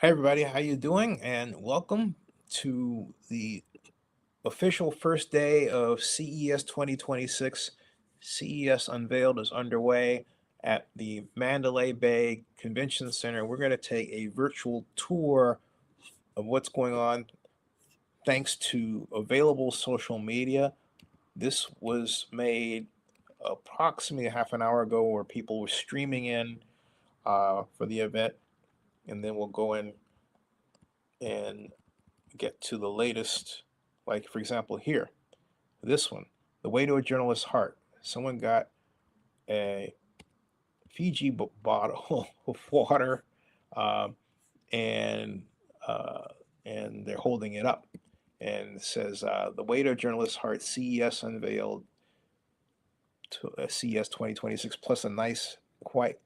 Hi everybody, how you doing? And welcome to the official first day of CES 2026. CES Unveiled is underway at the Mandalay Bay Convention Center. We're going to take a virtual tour of what's going on thanks to available social media. This was made approximately a half an hour ago where people were streaming in for the event, and then we'll go in and get to the latest, like for example here, this one, the way to a journalist's heart. Someone got a Fiji bottle of water, um, and uh, and they're holding it up, and it says the way to a journalist's heart. CES unveiled to CES 2026 plus a nice quite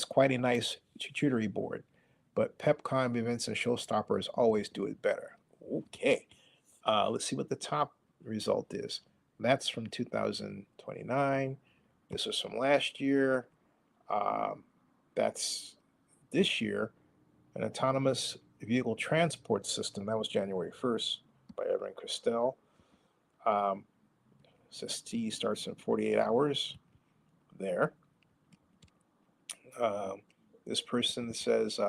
quite a nice charcuterie board. But PepCon events and showstoppers always do it better. Okay. Let's see what the top result is. That's from 2029. This was from last year. Um, that's this year. An autonomous vehicle transport system. That was January 1st by Evan Christel. Um, Says T starts in 48 hours there. Um, this person says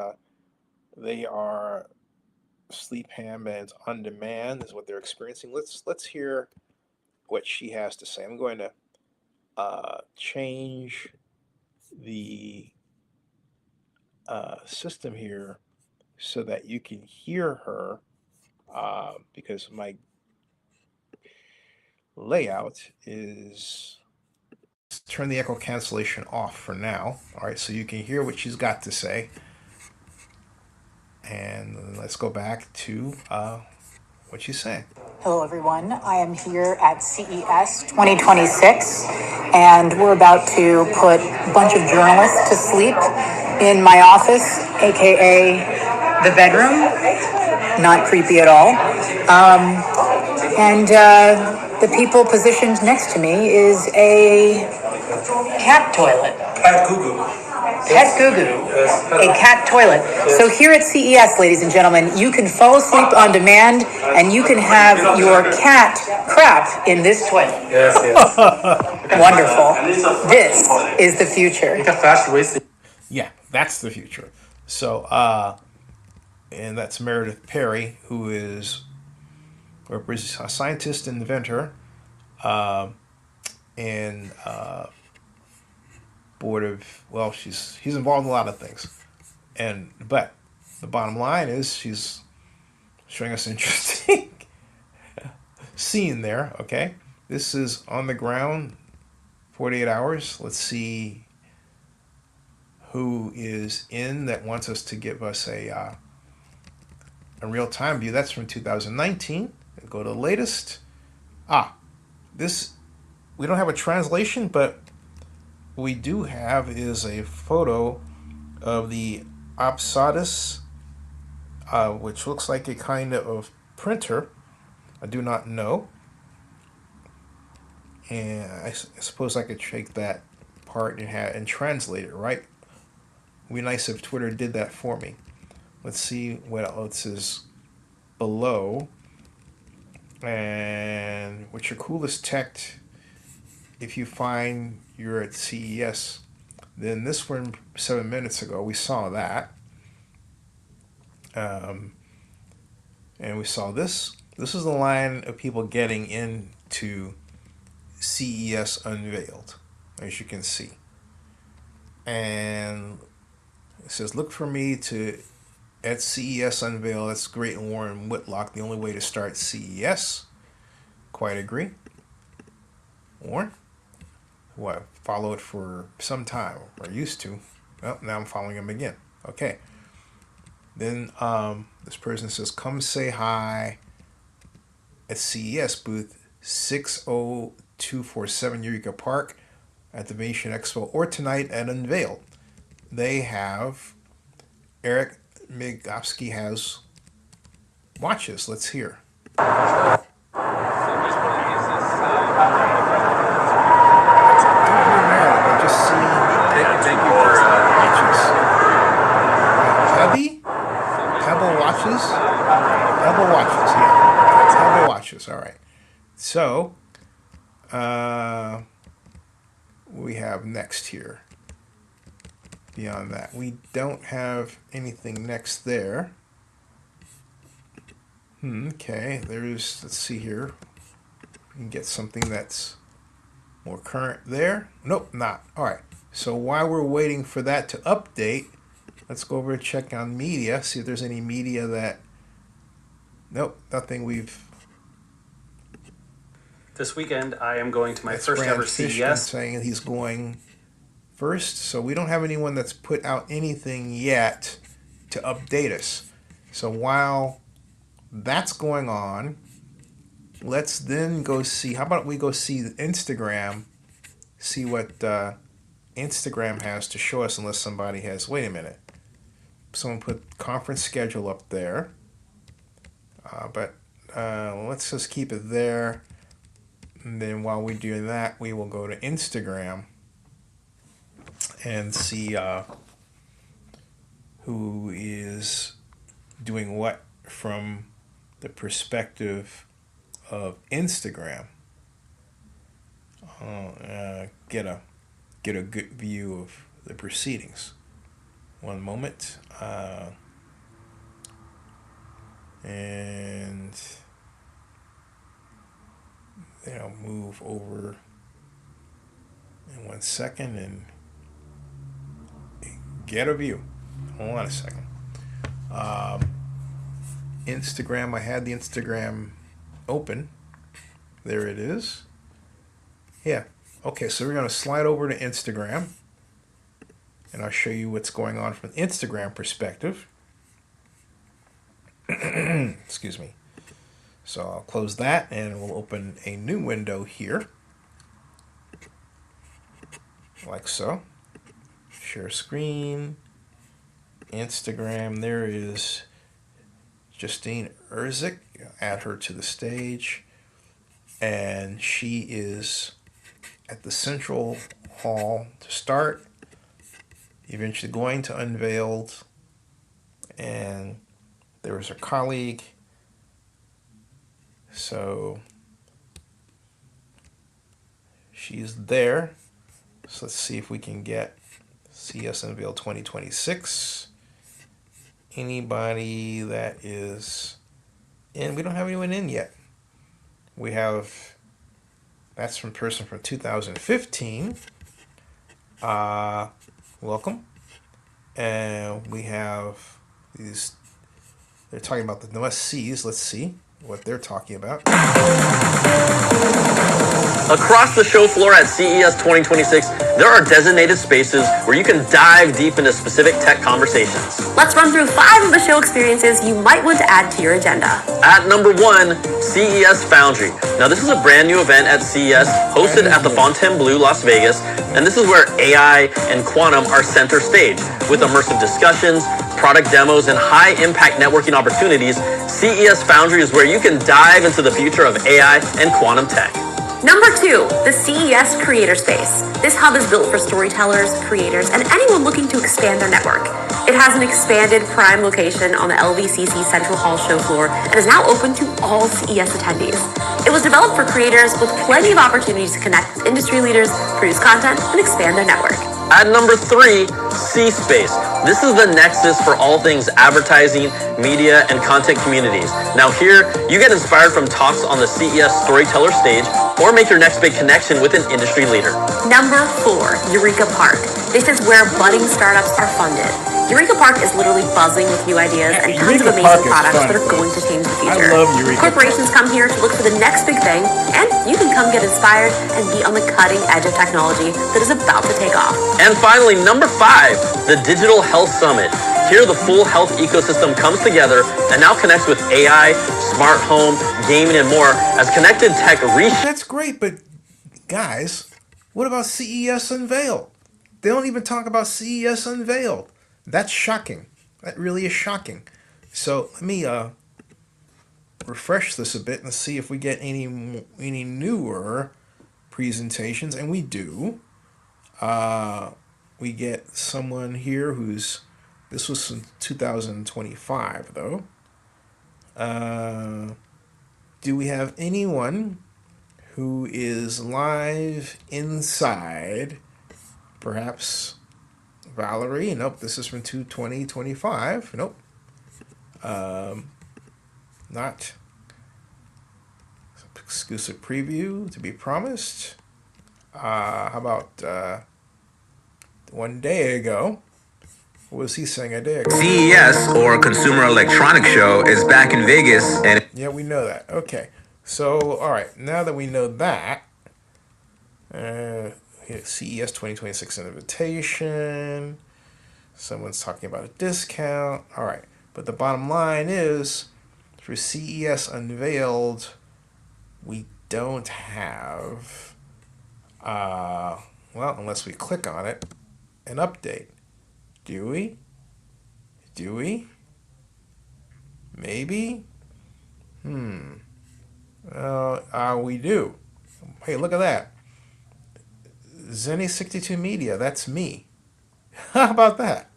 they are sleep handbands on demand is what they're experiencing. Let's hear what she has to say. I'm going to change the system here so that you can hear her because my layout is turn the echo cancellation off for now. All right, so you can hear what she's got to say. And let's go back to what she's saying. Hello, everyone. I am here at CES 2026, and we're about to put a bunch of journalists to sleep in my office, aka the bedroom. Not creepy at all. And the people positioned next to me is a cat toilet. Cat Gugu. Pet Gugu, a cat toilet. So here at CES, ladies and gentlemen, you can fall asleep on demand and you can have your cat crap in this toilet. Yes, yes. Wonderful. This is the future. It's a fast wasting. Yeah, that's the future. So, and that's Meredith Perry, who is a scientist and inventor, and board of she's involved in a lot of things, and but the bottom line is she's showing us interesting scene there. Okay, this is on the ground, 48 hours. Let's see who is in that wants us to give us a real time view. That's from 2019. Go to the latest. This we don't have a translation, but what we do have is a photo of the Apsatus, which looks like a kind of printer. I do not know. And I suppose I could take that part and translate it, right? It would be nice if Twitter did that for me. Let's see what else is below. And what's your coolest tech if you find you're at CES? Then this one 7 minutes ago, we saw that. And we saw this. This is the line of people getting into CES Unveiled, as you can see. And it says, look for me at CES Unveiled. That's Great and Warren Whitlock, the only way to start CES. Quite agree. Warren, who I followed for some time, or used to. Well, now I'm following him again. Okay. Then this person says, come say hi at CES booth 60247 Eureka Park at the Venetian Expo or tonight at Unveiled. They have, Eric Migovsky has watches. Let's hear. Thank you for Hubby? beyond that. We don't have anything next there. Okay, there's, let's see here. We can get something that's more current there. Nope, not. All right. So while we're waiting for that to update, let's go over and check on media, see if there's any media that, nope, nothing we've. This weekend, I am going to my That's first Rand ever Fishkin CES. saying he's going first. So we don't have anyone that's put out anything yet to update us. So while that's going on, let's then go see. How about we go see Instagram, see what Instagram has to show us, unless somebody has. Wait a minute. Someone put conference schedule up there. But let's just keep it there. And then while we do that, we will go to Instagram and see who is doing what from the perspective of Instagram. Get a good view of the proceedings. One moment. And then I'll move over in 1 second and get a view. Hold on a second. Instagram, I had the Instagram open. There it is. Yeah. Okay, so we're going to slide over to Instagram. And I'll show you what's going on from the Instagram perspective. Excuse me. So I'll close that and we'll open a new window here. Like so. Share screen. Instagram. There is Justine Erzik. Add her to the stage. And she is at the central hall to start. Eventually going to Unveiled. And there was her colleague. So she's there. So let's see if we can get CES Unveiled 2026. Anybody that is in? We don't have anyone in yet. We have, that's from person from 2015. Welcome. And we have these, they're talking about the must-sees. Let's see what they're talking about. Across the show floor at CES 2026, there are designated spaces where you can dive deep into specific tech conversations. Let's run through 5 of the show experiences you might want to add to your agenda. At number 1, CES Foundry. Now this is a brand new event at CES hosted at the Fontainebleau, Las Vegas, and this is where AI and quantum are center stage. With immersive discussions, product demos, and high-impact networking opportunities, CES Foundry is where you can dive into the future of AI and quantum tech. Number 2, the CES Creator Space. This hub is built for storytellers, creators, and anyone looking to expand their network. It has an expanded prime location on the LVCC Central Hall show floor and is now open to all CES attendees. It was developed for creators with plenty of opportunities to connect with industry leaders, produce content, and expand their network. At number 3, C-Space. This is the nexus for all things advertising, media, and content communities. Now here, you get inspired from talks on the CES Storyteller stage or make your next big connection with an industry leader. Number 4, Eureka Park. This is where budding startups are funded. Eureka Park is literally buzzing with new ideas and tons of Eureka amazing Park is products fun, that are going to folks. change the I future. love Eureka Corporations come here to look for the next big thing, and you can come get inspired and be on the cutting edge of technology that is about to take off. And finally, number 5, the Digital Health Summit. Here, the full health ecosystem comes together and now connects with AI, smart home, gaming, and more as connected tech reshapes. That's great, but guys, what about CES Unveiled? They don't even talk about CES Unveiled. That's shocking. That really is shocking. So let me refresh this a bit and see if we get any newer presentations, and we do. We get someone here who's, this was from 2025 though. Do we have anyone who is live inside? Perhaps Valerie. Nope, this is from 2025. Nope. Not exclusive preview to be promised. How about 1 day ago? What was he saying a day ago? CES, or Consumer Electronics Show, is back in Vegas, and Yeah, we know that. Okay. So, all right. Now that we know that, CES 2026 invitation. Someone's talking about a discount. All right. But the bottom line is, for CES Unveiled, we don't have, well, unless we click on it, an update. Do we? Do we? Maybe? We do. Hey, look at that. Zenny62 Media, that's me. How about that?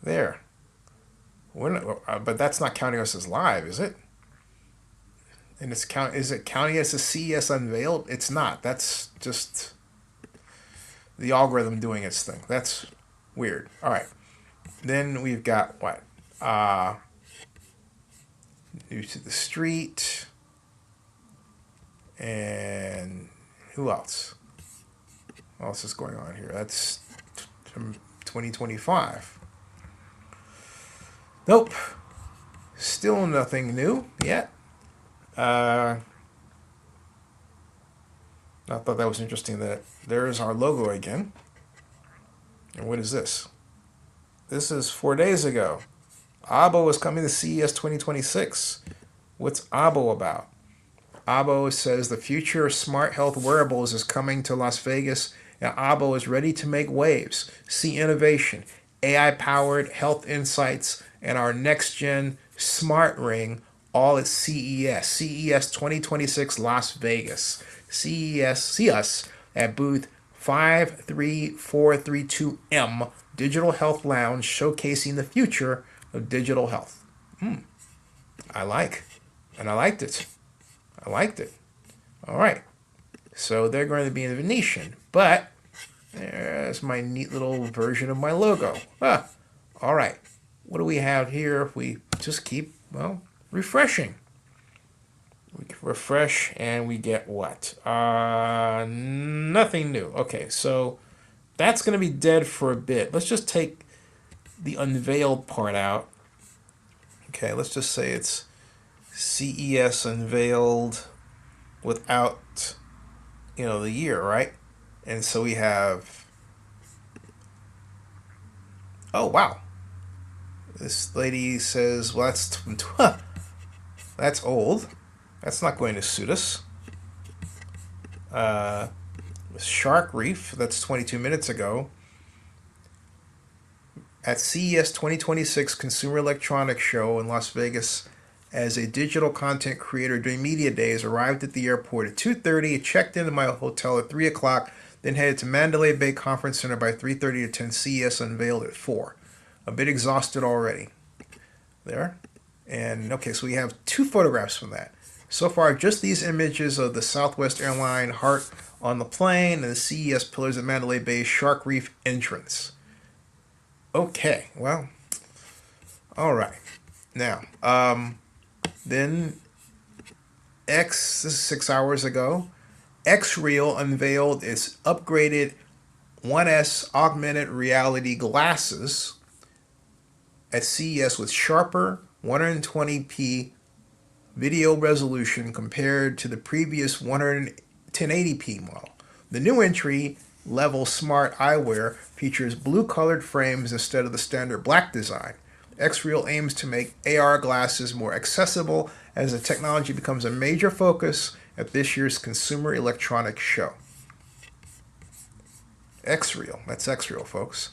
There. We're not, but that's not counting us as live, is it? And is it counting us as CES Unveiled? It's not. That's just the algorithm doing its thing. That's weird. All right. Then we've got what? New to the Street. And who else? What else is going on here? That's from 2025. Nope. Still nothing new yet. I thought that was interesting that there's our logo again. And what is this? This is 4 days ago. ABO is coming to CES 2026. What's ABO about? ABO says the future of smart health wearables is coming to Las Vegas, and ABO is ready to make waves. See innovation, AI-powered health insights, and our next-gen smart ring all at CES. CES 2026 Las Vegas. CES, see us at booth 53432M, Digital Health Lounge, showcasing the future of digital health. I liked it. I liked it. All right. So they're going to be in Venetian, but there's my neat little version of my logo. All right. What do we have here if we just keep, well, refreshing? We can refresh and we get what? Nothing new. Okay, so that's going to be dead for a bit. Let's just take the unveiled part out. Okay, let's just say it's CES Unveiled without, the year, right? And so we have, oh, wow. This lady says, well, that's old. That's not going to suit us. Shark Reef, that's 22 minutes ago. At CES 2026 Consumer Electronics Show in Las Vegas, as a digital content creator during media days, arrived at the airport at 2:30, checked into my hotel at 3 o'clock, then headed to Mandalay Bay Conference Center by 3:30 to attend CES Unveiled at 4. A bit exhausted already. There. And okay, so we have 2 photographs from that. So far, just these images of the Southwest Airline heart on the plane and the CES pillars at Mandalay Bay Shark Reef entrance. Okay, well, all right. Now, then this is 6 hours ago, X-Real unveiled its upgraded 1S augmented reality glasses at CES with sharper 120p video resolution compared to the previous 1080p model. The new entry level smart eyewear features blue colored frames instead of the standard black design. X-Real aims to make AR glasses more accessible as the technology becomes a major focus at this year's Consumer Electronics Show. X-Real, that's X-Real, folks.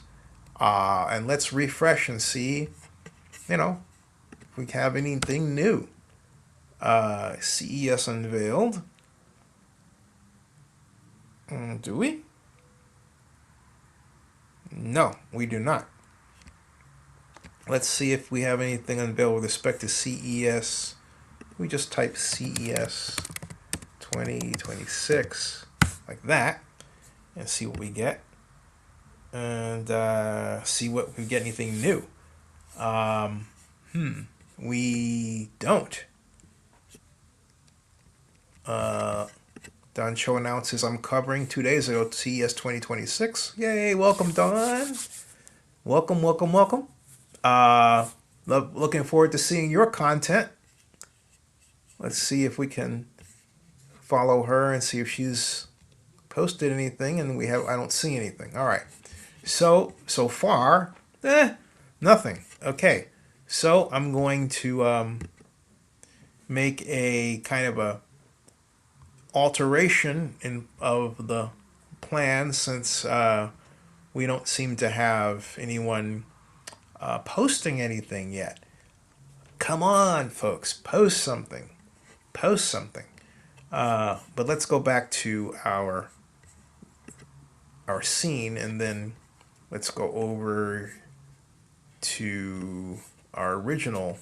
And let's refresh and see, if we have anything new. CES Unveiled. Do we? No, we do not. Let's see if we have anything unveiled with respect to CES. We just type CES 2026 like that and see what we get. and see what we get anything new. We don't. Don Cho announces I'm covering 2 days ago CES 2026. Yay! Welcome, Don. Welcome, welcome, welcome. Looking forward to seeing your content. Let's see if we can follow her and see if she's posted anything, and I don't see anything. All right. So far, nothing. Okay. So I'm going to make a kind of a alteration of the plan, since we don't seem to have anyone posting anything yet. Come on, folks, post something. Post something. But let's go back to our scene, and then let's go over to our original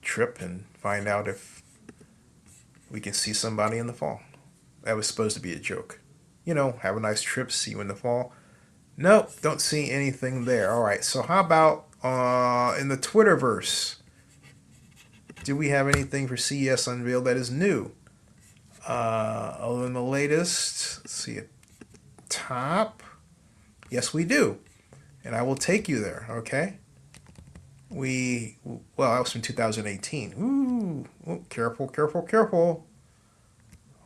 trip and find out if we can see somebody in the fall. That was supposed to be a joke. You know, have a nice trip, see you in the fall. Nope, don't see anything there. All right, so how about in the Twitterverse? Do we have anything for CES Unveiled that is new? Other than the latest, let's see at top. Yes, we do. And I will take you there, okay? Well, that was from 2018. Ooh, careful, careful, careful.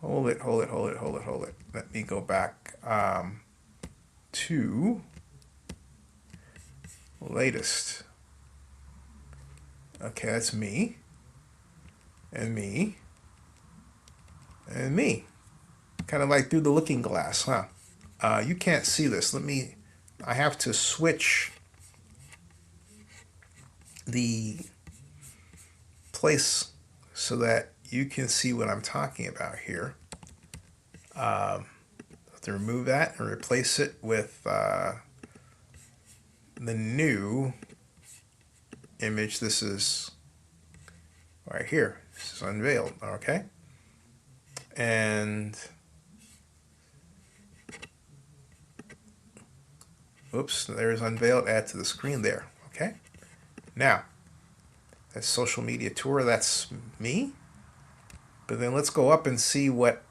Hold it. Let me go back to latest. Okay, that's me. And me. And me. Kind of like through the looking glass, huh? You can't see this. I have to switch the place so that you can see what I'm talking about here. I have to remove that and replace it with the new image. This is right here. This is Unveiled, okay? And oops, there's Unveiled. Add to the screen there, okay? Now, that's social media tour. That's me. But then let's go up and see what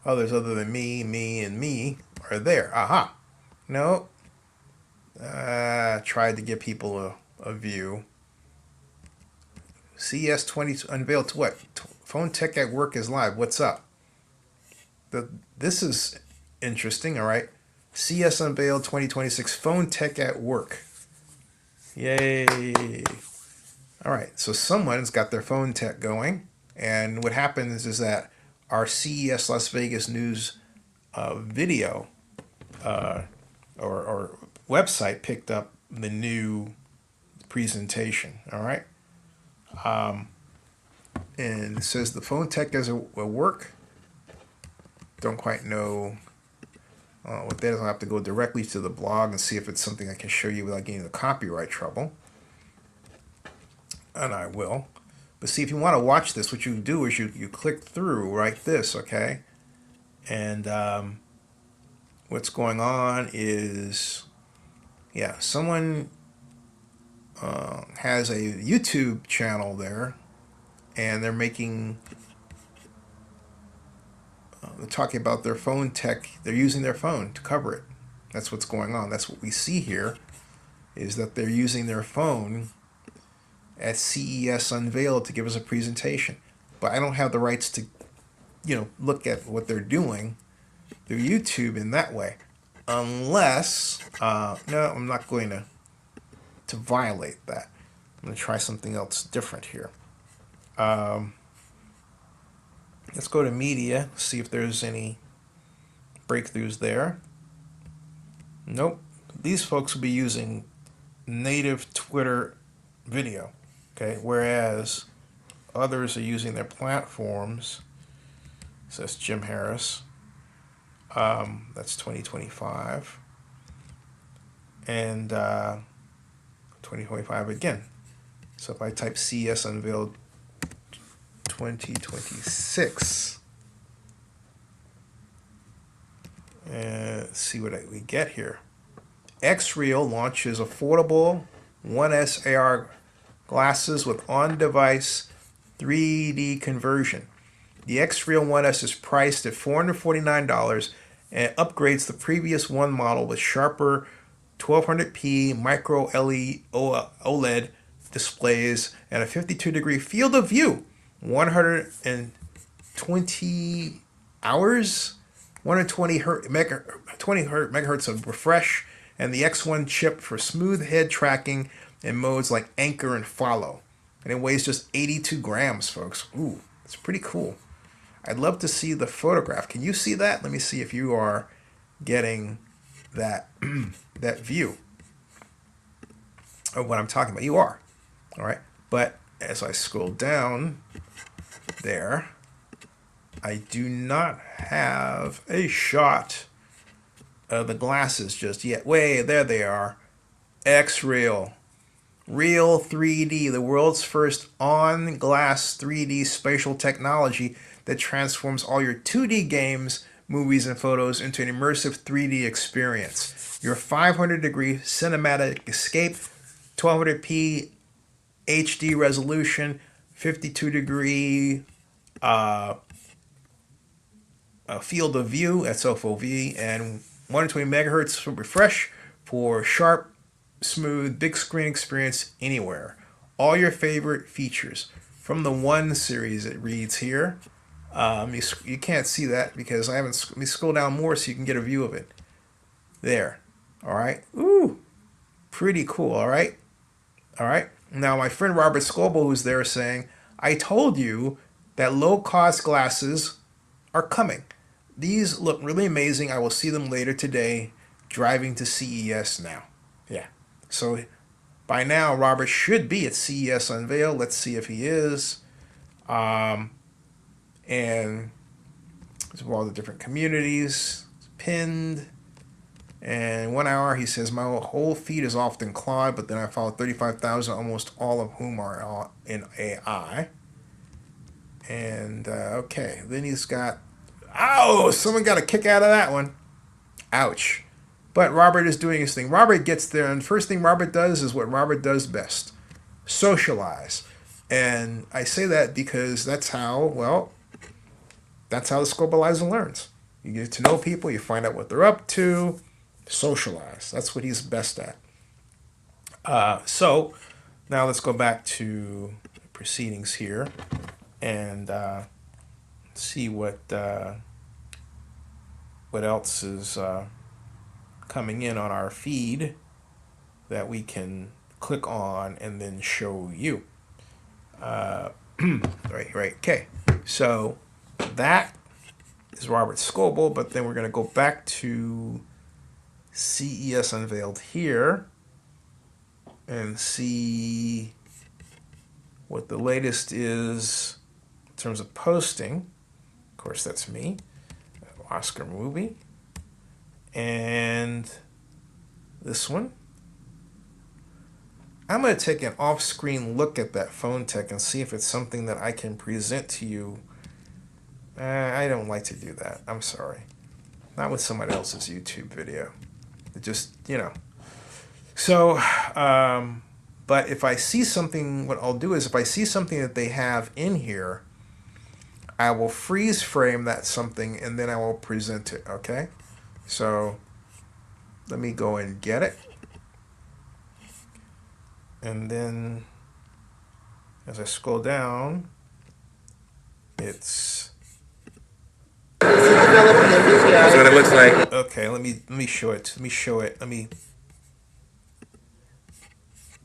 others other than me, and me are there. Aha. No. Tried to give people a view. CES 20 Unveiled to what? Phone Tech at Work is live. What's up? This is interesting, all right? CES Unveiled 2026 Phone Tech at Work. Yay. All right, so someone's got their phone tech going, and what happens is that our CES Las Vegas news video or website picked up the new presentation, all right? And it says the phone tech does a work. Don't quite know what that is. I'll have to go directly to the blog and see if it's something I can show you without getting into copyright trouble. And I will. But see, if you want to watch this, what you do is you click through right this, okay? And what's going on is, yeah, someone has a YouTube channel there, and they're talking about their phone tech. They're using their phone to cover it. That's what's going on. That's what we see here, is that they're using their phone at CES Unveiled to give us a presentation. But I don't have the rights to, look at what they're doing through YouTube in that way. Unless, no, I'm not going to violate that. I'm going to try something else different here. Let's go to media, see if there's any breakthroughs there. Nope. These folks will be using native Twitter video, okay? Whereas others are using their platforms. Says Jim Harris. That's 2025. And 2025 again. So if I type CES Unveiled 2026, and see what we get here. X-Real launches affordable 1S AR glasses with on-device 3D conversion. The X-Real 1S is priced at $449 and upgrades the previous one model with sharper 1200p micro LED OLED displays and a 52-degree field of view, 120 hours, 120 megahertz of refresh, and the X1 chip for smooth head tracking in modes like anchor and follow. And it weighs just 82 grams, folks. Ooh, it's pretty cool. I'd love to see the photograph. Can you see that? Let me see if you are getting that that view of what I'm talking about. You are. All right. But as I scroll down there, I do not have a shot of the glasses just yet. Way, there they are. X-Real. Real 3D, the world's first on-glass 3D spatial technology that transforms all your 2D games, movies, and photos into an immersive 3D experience. Your 500-degree cinematic escape, 1200p HD resolution, 52-degree field of view, that's FOV, and 120 megahertz for refresh for sharp, smooth, big screen experience anywhere. All your favorite features. From the One series, it reads here. You can't see that because I haven't. Let me scroll down more so you can get a view of it. There. All right. Ooh, pretty cool. All right. All right. Now, my friend Robert Scoble, who's there, is saying, I told you that low-cost glasses are coming. These look really amazing. I will see them later today driving to CES now. Yeah. So by now, Robert should be at CES Unveiled. Let's see if he is. And there's all the different communities pinned. And 1 hour, he says, my whole feed is often clogged, but then I follow 35,000, almost all of whom are in AI. And, okay, then he's got, ow, someone got a kick out of that one. Ouch. But Robert is doing his thing. Robert gets there, and the first thing Robert does is what Robert does best. Socialize. And I say that because that's how the Scopalizer learns. You get to know people, you find out what they're up to, socialize. That's what he's best at. So now let's go back to proceedings here and see what else is coming in on our feed that we can click on and then show you. Right. Okay. So that is Robert Scoble, but then we're going to go back to CES Unveiled here and see what the latest is in terms of posting. Of course, that's me, Oscar Movie, and this one. I'm going to take an off-screen look at that phone tech and see if it's something that I can present to you. I don't like to do that. I'm sorry. Not with somebody else's YouTube video. It just, So, but if I see something, what I'll do is if I see something that they have in here, I will freeze frame that something and then I will present it, okay? So, let me go and get it. And then, as I scroll down, it's... That's what it looks like. Okay, let me show it.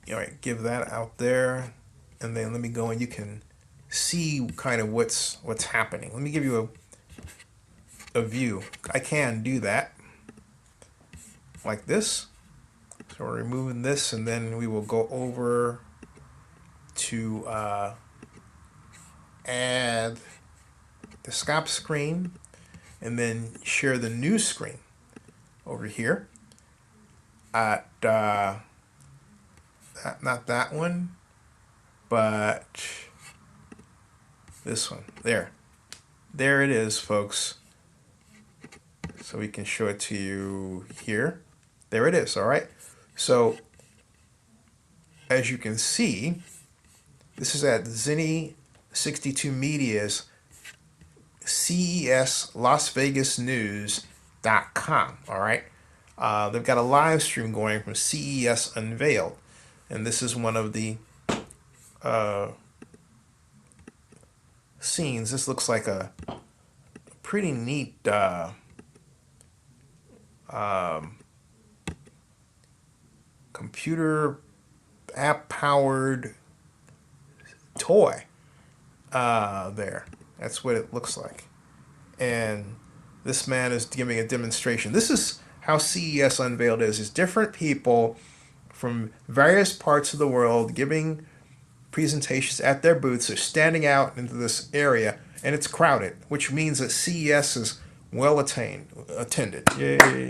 All right, give that out there, and then let me go and you can see kind of what's happening. Let me give you a view. I can do that like this. So we're removing this, and then we will go over to add the scope screen, and then share the new screen over here at not that one, but this one. There it is, folks. So we can show it to you here. There it is, all right? So, as you can see, this is at Zinni 62 Media's CES Las Vegas News.com, all right? They've got a live stream going from CES Unveiled, and this is one of the scenes. This looks like a pretty neat computer app-powered toy there. That's what it looks like. And this man is giving a demonstration. This is how CES Unveiled is. It's different people from various parts of the world giving presentations at their booths. They're standing out into this area, and it's crowded, which means that CES is well attended. Yay!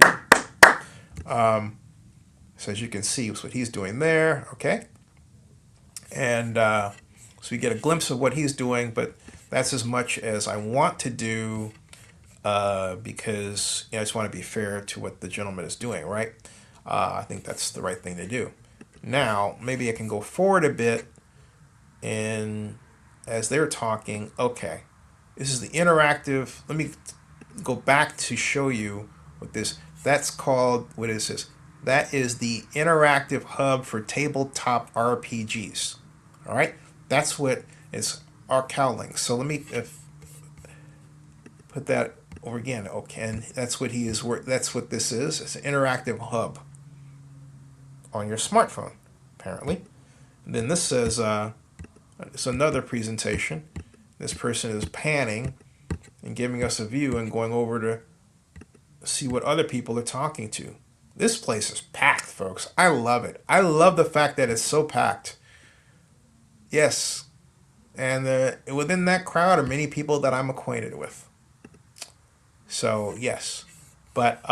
So as you can see, that's what he's doing there. Okay, and so we get a glimpse of what he's doing, but that's as much as I want to do because I just want to be fair to what the gentleman is doing, right? I think that's the right thing to do. Now, maybe I can go forward a bit, and as they're talking, okay, this is the interactive. Let me go back to show you what that's called. What is this? That is the interactive hub for tabletop RPGs. All right, that's what is Arcowling. So let me put that over again. Okay, and that's what he is. That's what this is. It's an interactive hub on your smartphone, apparently. And then this says it's another presentation. This person is panning and giving us a view and going over to see what other people are talking to. This place is packed, folks. I love it. I love the fact that it's so packed. Yes. And within that crowd are many people that I'm acquainted with. So, yes. But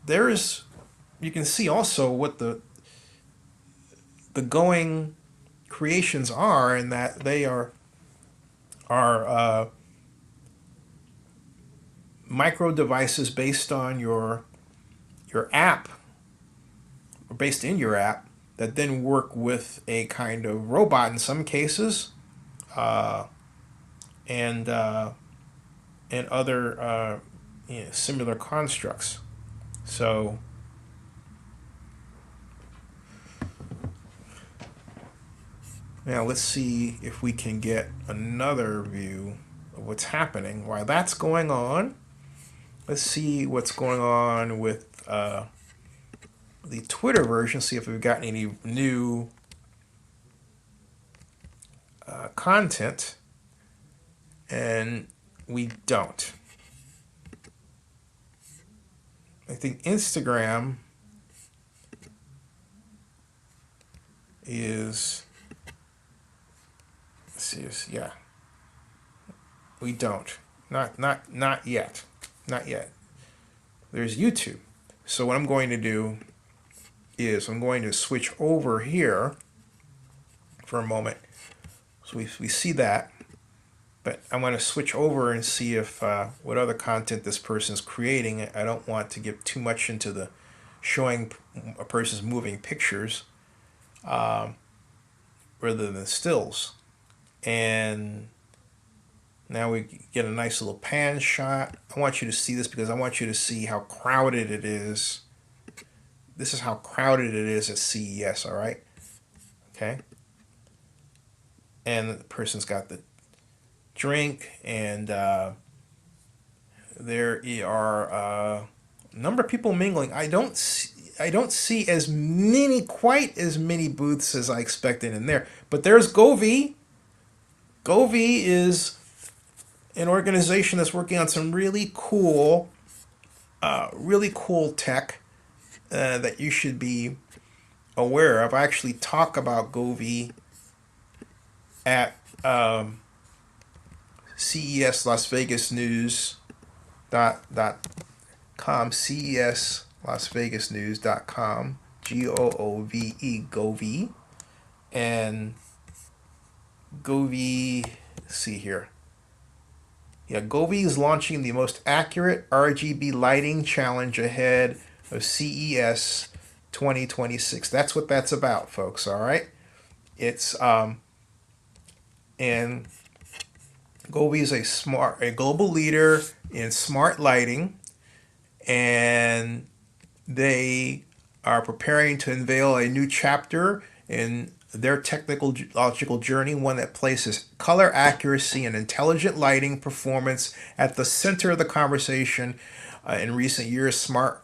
there is, you can see also what the going creations are, and that they are micro devices based on your app, or based in your app, that then work with a kind of robot in some cases, and other similar constructs. So now let's see if we can get another view of what's happening while that's going on. Let's see what's going on with the Twitter version, see if we've gotten any new content, and we don't. I think Instagram is, yeah, we don't. Not yet. Not yet. There's YouTube. So what I'm going to do is I'm going to switch over here for a moment. So we see that, but I want to switch over and see if what other content this person's creating. I don't want to get too much into the showing a person's moving pictures rather than stills. And now we get a nice little pan shot. I want you to see this because I want you to see how crowded it is. This is how crowded it is at CES, all right? Okay. And the person's got the drink, and there are a number of people mingling. I don't see quite as many booths as I expected in there. But there's Govee. Govee is an organization that's working on some really cool tech that you should be aware of. I actually talk about Govee at CES Las Vegas News.com, CES Las Vegas News.com, Goove, Govee, and Govee. Let's see here. Yeah, Govee is launching the most accurate RGB lighting challenge ahead of CES 2026. That's what that's about, folks. All right. It's and Govee is a global leader in smart lighting, and they are preparing to unveil a new chapter in their technological journey, one that places color accuracy and intelligent lighting performance at the center of the conversation. In recent years, smart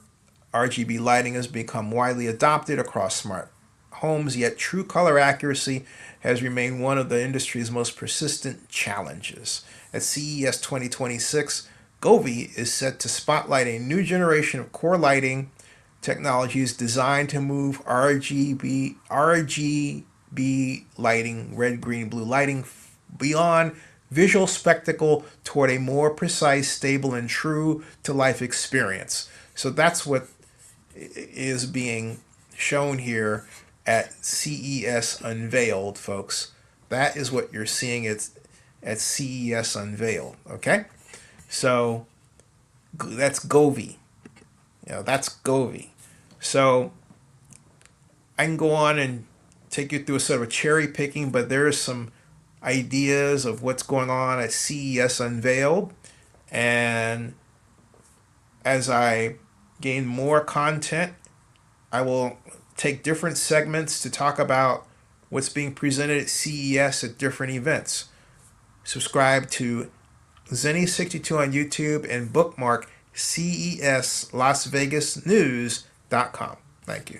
RGB lighting has become widely adopted across smart homes, yet true color accuracy has remained one of the industry's most persistent challenges. At CES 2026, Govee is set to spotlight a new generation of core lighting technologies designed to move RGB lighting, red, green, blue lighting, beyond visual spectacle toward a more precise, stable, and true to life experience. So that's what is being shown here at CES Unveiled, folks. That is what you're seeing at CES Unveiled. Okay, so that's Govee. That's Govee. So I can go on and take you through a sort of a cherry picking, but there's some ideas of what's going on at CES Unveiled. And as I gain more content, I will take different segments to talk about what's being presented at CES at different events. Subscribe to Zenny62 on YouTube and bookmark CESLasVegasNews.com. Thank you.